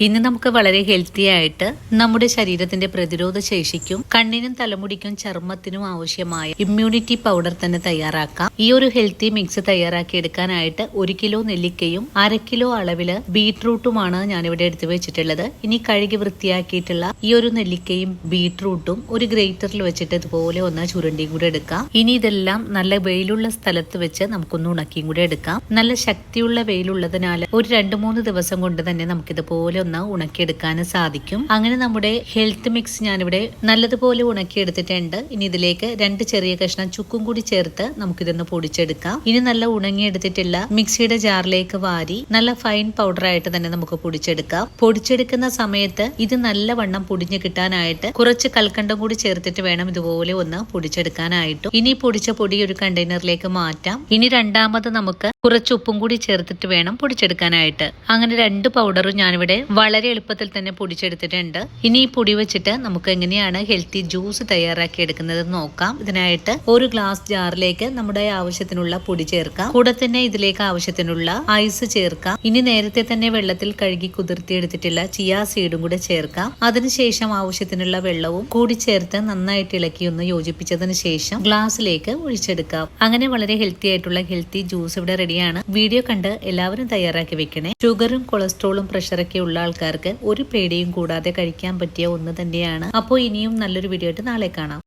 ഇന്ന് നമുക്ക് വളരെ ഹെൽത്തി ആയിട്ട് നമ്മുടെ ശരീരത്തിന്റെ പ്രതിരോധ ശേഷിക്കും കണ്ണിനും തലമുടിക്കും ചർമ്മത്തിനും ആവശ്യമായ ഇമ്മ്യൂണിറ്റി പൗഡർ തന്നെ തയ്യാറാക്കാം. ഈ ഒരു ഹെൽത്തി മിക്സ് തയ്യാറാക്കി എടുക്കാനായിട്ട് 1 കിലോ നെല്ലിക്കയും 1/2 കിലോ അളവില് ബീട്രൂട്ടുമാണ് ഞാനിവിടെ എടുത്തു വെച്ചിട്ടുള്ളത്. ഇനി കഴുകി വൃത്തിയാക്കിയിട്ടുള്ള ഈ ഒരു നെല്ലിക്കയും ബീട്രൂട്ടും ഒരു ഗ്രേറ്ററിൽ വെച്ചിട്ട് ഇതുപോലെ ഒന്ന് ചുരണ്ടിയും കൂടെ എടുക്കാം. ഇനി ഇതെല്ലാം നല്ല വെയിലുള്ള സ്ഥലത്ത് വെച്ച് നമുക്കൊന്ന് ഉണക്കിയും കൂടെ എടുക്കാം. നല്ല ശക്തിയുള്ള വെയിലുള്ളതിനാൽ ഒരു 2-3 ദിവസം കൊണ്ട് തന്നെ നമുക്കിതുപോലെ ഉണക്കിയെടുക്കാൻ സാധിക്കും. അങ്ങനെ നമ്മുടെ ഹെൽത്ത് മിക്സ് ഞാനിവിടെ നല്ലതുപോലെ ഉണക്കിയെടുത്തിട്ടുണ്ട്. ഇനി ഇതിലേക്ക് 2 ചെറിയ കഷ്ണം ചുക്കും കൂടി ചേർത്ത് നമുക്കിതൊന്ന് പൊടിച്ചെടുക്കാം. ഇനി നല്ല ഉണങ്ങിയെടുത്തിട്ടുള്ള മിക്സിയുടെ ജാറിലേക്ക് വാരി നല്ല ഫൈൻ പൗഡർ ആയിട്ട് തന്നെ നമുക്ക് പൊടിച്ചെടുക്കാം. പൊടിച്ചെടുക്കുന്ന സമയത്ത് ഇത് നല്ലവണ്ണം പൊടിഞ്ഞു കിട്ടാനായിട്ട് കുറച്ച് കൽക്കണ്ടം കൂടി ചേർത്തിട്ട് വേണം ഇതുപോലെ ഒന്ന് പൊടിച്ചെടുക്കാനായിട്ടും. ഇനി പൊടിച്ച പൊടി ഒരു കണ്ടെയ്നറിലേക്ക് മാറ്റാം. ഇനി രണ്ടാമത് നമുക്ക് കുറച്ച് ഉപ്പും കൂടി ചേർത്തിട്ട് വേണം പൊടിച്ചെടുക്കാനായിട്ട്. അങ്ങനെ 2 പൗഡറും ഞാനിവിടെ വളരെ എളുപ്പത്തിൽ തന്നെ പൊടിച്ചെടുത്തിട്ടുണ്ട്. ഇനി ഈ പൊടി വെച്ചിട്ട് നമുക്ക് എങ്ങനെയാണ് ഹെൽത്തി ജ്യൂസ് തയ്യാറാക്കി എടുക്കുന്നത് നോക്കാം. ഇതിനായിട്ട് ഒരു ഗ്ലാസ് ജാറിലേക്ക് നമ്മുടെ ആവശ്യത്തിനുള്ള പൊടി ചേർക്കാം. കൂടെ തന്നെ ഇതിലേക്ക് ആവശ്യത്തിനുള്ള ഐസ് ചേർക്കാം. ഇനി നേരത്തെ തന്നെ വെള്ളത്തിൽ കഴുകി കുതിർത്തിയെടുത്തിട്ടുള്ള ചിയാ സീഡും കൂടെ ചേർക്കാം. അതിനുശേഷം ആവശ്യത്തിനുള്ള വെള്ളവും കൂടി ചേർത്ത് നന്നായിട്ട് ഇളക്കി ഒന്ന് യോജിപ്പിച്ചതിന് ശേഷം ഗ്ലാസ്സിലേക്ക് ഒഴിച്ചെടുക്കാം. അങ്ങനെ വളരെ ഹെൽത്തി ആയിട്ടുള്ള ഹെൽത്തി ജ്യൂസ് ഇവിടെ റെഡിയാണ്. വീഡിയോ കണ്ട് എല്ലാവരും തയ്യാറാക്കി വെക്കണേ. ഷുഗറും കൊളസ്ട്രോളും പ്രഷറൊക്കെ ഉള്ള ആൾക്കാർക്ക് ഒരു പേടിയും കൂടാതെ കഴിക്കാൻ പറ്റിയ ഒന്ന് തന്നെയാണ്. അപ്പോൾ ഇനിയും നല്ലൊരു വീഡിയോ ആയിട്ട് നാളെ കാണാം.